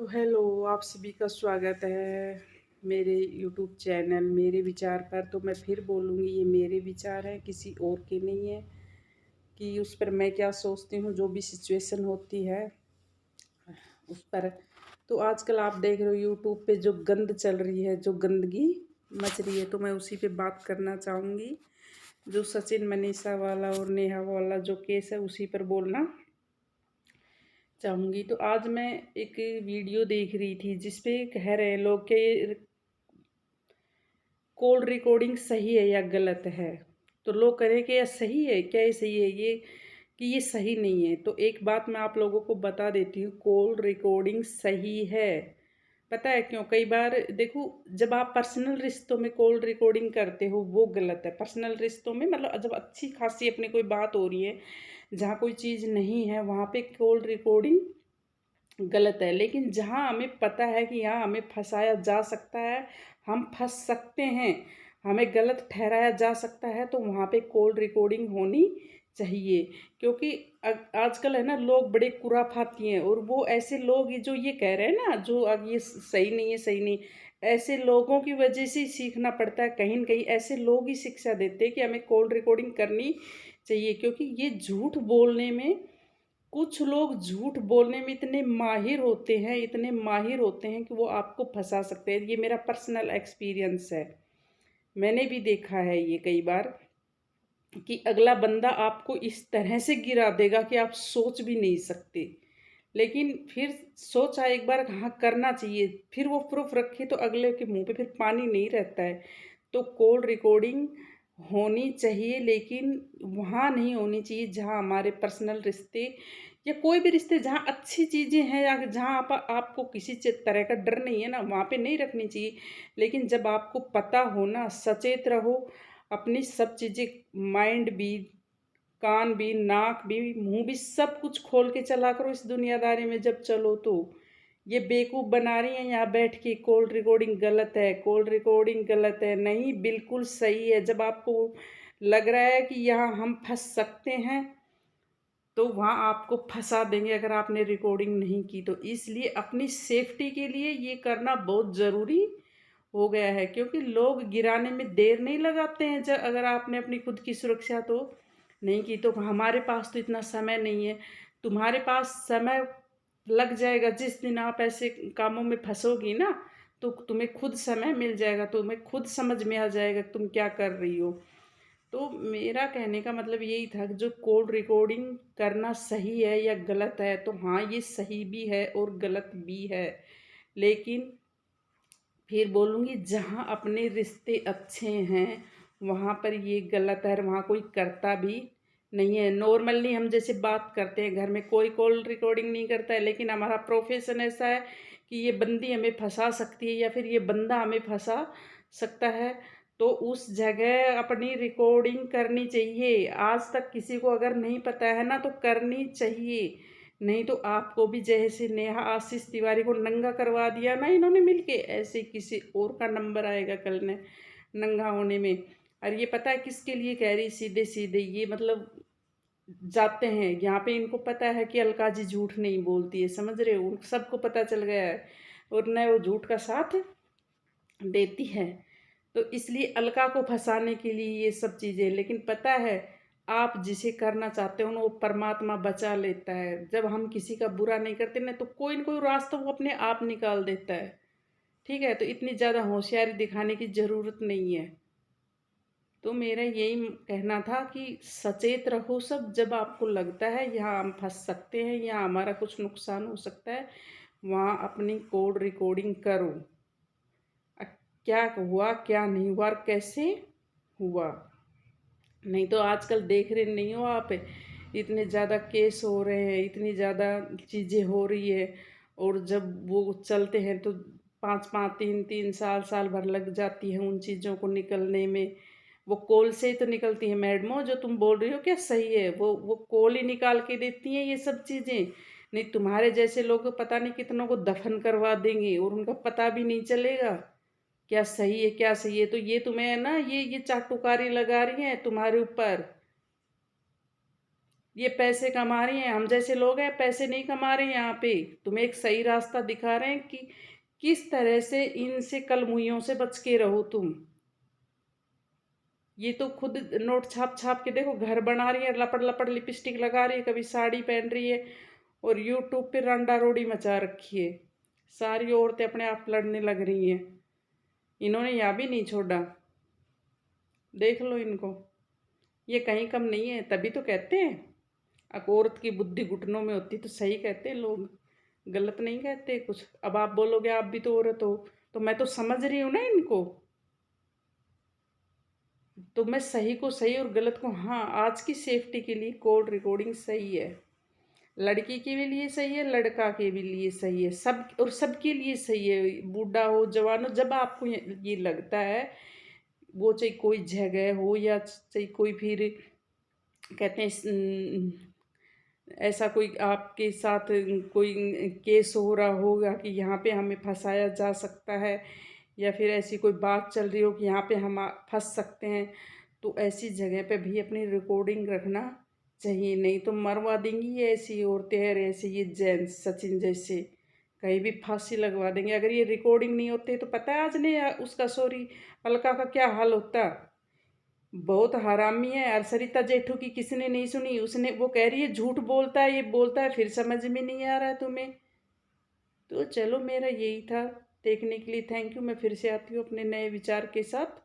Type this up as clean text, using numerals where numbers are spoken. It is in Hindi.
तो हेलो, आप सभी का स्वागत है मेरे यूट्यूब चैनल मेरे विचार पर। तो मैं फिर बोलूँगी, ये मेरे विचार हैं, किसी और के नहीं है कि उस पर मैं क्या सोचती हूँ, जो भी सिचुएशन होती है उस पर। तो आजकल आप देख रहे हो यूट्यूब पे जो गंद चल रही है, जो गंदगी मच रही है, तो मैं उसी पे बात करना चाहूँगी। जो सचिन मनीषा वाला और नेहा वाला जो केस है, उसी पर बोलना चाहूँगी। तो आज मैं एक वीडियो देख रही थी जिसपे कह रहे हैं लोग कि कॉल रिकॉर्डिंग सही है या गलत है। तो लोग कह रहे हैं कि यह सही है, क्या ये सही है, ये कि ये सही नहीं है। तो एक बात मैं आप लोगों को बता देती हूँ, कॉल रिकॉर्डिंग सही है। पता है क्यों? कई बार देखो, जब आप पर्सनल रिश्तों में कॉल रिकॉर्डिंग करते हो वो गलत है। पर्सनल रिश्तों में मतलब जब अच्छी खासी अपनी कोई बात हो रही है, जहाँ कोई चीज़ नहीं है, वहाँ पे कॉल रिकॉर्डिंग गलत है। लेकिन जहाँ हमें पता है कि यहाँ हमें फंसाया जा सकता है, हम फंस सकते हैं, हमें गलत ठहराया जा सकता है, तो वहाँ पे कॉल रिकॉर्डिंग होनी चाहिए। क्योंकि आजकल है ना, लोग बड़े खुराफाती हैं, और वो ऐसे लोग जो ये कह रहे हैं ना, जो अब ये सही नहीं है, सही नहीं, ऐसे लोगों की वजह से ही सीखना पड़ता है। कहीं न कहीं ऐसे लोग ही शिक्षा देते हैं कि हमें कॉल रिकॉर्डिंग करनी चाहिए। क्योंकि ये झूठ बोलने में, कुछ लोग झूठ बोलने में इतने माहिर होते हैं, इतने माहिर होते हैं कि वो आपको फंसा सकते हैं। ये मेरा पर्सनल एक्सपीरियंस है, मैंने भी देखा है ये कई बार, कि अगला बंदा आपको इस तरह से गिरा देगा कि आप सोच भी नहीं सकते। लेकिन फिर सोचा एक बार, हाँ करना चाहिए, फिर वो प्रूफ रखे तो अगले के मुंह पे फिर पानी नहीं रहता है। तो कॉल रिकॉर्डिंग होनी चाहिए, लेकिन वहाँ नहीं होनी चाहिए जहाँ हमारे पर्सनल रिश्ते या कोई भी रिश्ते, जहाँ अच्छी चीज़ें हैं या जहाँ आपको किसी तरह का डर नहीं है ना, वहाँ पे नहीं रखनी चाहिए। लेकिन जब आपको पता हो ना, सचेत रहो, अपनी सब चीज़ें, माइंड भी, कान भी, नाक भी, मुंह भी, सब कुछ खोल के चला करो इस दुनियादारी में जब चलो तो। ये बेवकूफ़ बना रही हैं यहाँ बैठ के, कॉल रिकॉर्डिंग गलत है, कॉल रिकॉर्डिंग गलत है। नहीं, बिल्कुल सही है। जब आपको लग रहा है कि यहाँ हम फंस सकते हैं, तो वहाँ आपको फंसा देंगे अगर आपने रिकॉर्डिंग नहीं की तो। इसलिए अपनी सेफ्टी के लिए ये करना बहुत ज़रूरी हो गया है। क्योंकि लोग गिराने में देर नहीं लगाते हैं, जब अगर आपने अपनी खुद की सुरक्षा तो नहीं की। तो हमारे पास तो इतना समय नहीं है, तुम्हारे पास समय लग जाएगा। जिस दिन आप ऐसे कामों में फंसोगी ना, तो तुम्हें खुद समय मिल जाएगा, तुम्हें खुद समझ में आ जाएगा तुम क्या कर रही हो। तो मेरा कहने का मतलब यही था कि जो कॉल रिकॉर्डिंग करना सही है या गलत है, तो हाँ ये सही भी है और गलत भी है। लेकिन फिर बोलूँगी, जहाँ अपने रिश्ते अच्छे हैं वहाँ पर ये गलत है, वहाँ कोई करता भी नहीं है। नॉर्मली हम जैसे बात करते हैं घर में, कोई कॉल रिकॉर्डिंग नहीं करता है। लेकिन हमारा प्रोफेशन ऐसा है कि ये बंदी हमें फंसा सकती है या फिर ये बंदा हमें फंसा सकता है, तो उस जगह अपनी रिकॉर्डिंग करनी चाहिए। आज तक किसी को अगर नहीं पता है ना, तो करनी चाहिए। नहीं तो आपको भी जैसे नेहा आशीष तिवारी को नंगा करवा दिया ना इन्होंने मिलके, ऐसे किसी और का नंबर आएगा कल ने नंगा होने में। और ये पता है किसके लिए कह रही, सीधे सीधे ये मतलब जाते हैं यहाँ पे, इनको पता है कि अलका जी झूठ नहीं बोलती है, समझ रहे हो, सबको पता चल गया है, और न वो झूठ का साथ देती है। तो इसलिए अलका को फंसाने के लिए ये सब चीज़ें। लेकिन पता है, आप जिसे करना चाहते हो ना, वो परमात्मा बचा लेता है। जब हम किसी का बुरा नहीं करते ना, तो कोई ना कोई रास्ता वो अपने आप निकाल देता है। ठीक है, तो इतनी ज़्यादा होशियारी दिखाने की ज़रूरत नहीं है। तो मेरा यही कहना था कि सचेत रहो सब। जब आपको लगता है यहाँ हम फंस सकते हैं, यहाँ हमारा कुछ नुकसान हो सकता है, वहाँ अपनी कॉल रिकॉर्डिंग करो। अ, क्या हुआ, क्या नहीं हुआ और कैसे हुआ। नहीं तो आजकल देख रहे नहीं हो आप, इतने ज़्यादा केस हो रहे हैं, इतनी ज़्यादा चीज़ें हो रही है, और जब वो चलते हैं तो 5-5 3-3 साल साल भर लग जाती है उन चीज़ों को निकलने में। वो कॉल से ही तो निकलती है मैडमो, जो तुम बोल रही हो क्या सही है, वो कॉल ही निकाल के देती हैं ये सब चीज़ें। नहीं, तुम्हारे जैसे लोग तो पता नहीं कितनों को दफन करवा देंगे और उनका पता भी नहीं चलेगा क्या सही है क्या सही है। तो ये तुम्हें है ना, ये चाटुकारी लगा रही हैं तुम्हारे ऊपर। ये पैसे कमा रही हैं, हम जैसे लोग हैं पैसे नहीं कमा रहे हैं यहाँ पे। तुम्हें एक सही रास्ता दिखा रहे हैं कि किस तरह से इनसे कलमुहियों से बच के रहो तुम। ये तो खुद नोट छाप छाप के देखो घर बना रही है, लपड़ लपड़ लिपस्टिक लगा रही है, कभी साड़ी पहन रही है और यूट्यूब पे रंडा रोड़ी मचा रखी है। सारी औरतें अपने आप लड़ने लग रही हैं। इन्होंने यहाँ भी नहीं छोड़ा, देख लो इनको। ये कहीं कम नहीं है, तभी तो कहते हैं औरत की बुद्धि घुटनों में होती, तो सही कहते हैं लोग, गलत नहीं कहते कुछ। अब आप बोलोगे आप भी तो औरत हो, तो मैं तो समझ रही हूँ ना इनको। तो मैं सही को सही और गलत को, हाँ आज की सेफ्टी के लिए कॉल रिकॉर्डिंग सही है। लड़की के भी लिए सही है, लड़का के भी लिए सही है, सब और सबके लिए सही है। बूढ़ा हो जवान हो, जब आपको ये लगता है, वो चाहे कोई जगह हो या चाहे कोई फिर कहते हैं ऐसा कोई आपके साथ कोई केस हो रहा होगा कि यहाँ पे हमें फंसाया जा सकता है, या फिर ऐसी कोई बात चल रही हो कि यहाँ पे हम फंस सकते हैं, तो ऐसी जगह पे भी अपनी रिकॉर्डिंग रखना चाहिए। नहीं तो मरवा देंगी ये ऐसी औरतें और ऐसे ये जेंट्स सचिन जैसे, कहीं भी फांसी लगवा देंगे। अगर ये रिकॉर्डिंग नहीं होते तो पता है आज ने उसका सॉरी अलका का क्या हाल होता। बहुत हरामी है। और सरिता जेठू की किसी ने नहीं सुनी, उसने वो कह रही है झूठ बोलता है, ये बोलता है, फिर समझ में नहीं आ रहा है तुम्हें। तो चलो मेरा यही था, देखने के लिए थैंक यू। मैं फिर से आती हूँ अपने नए विचार के साथ।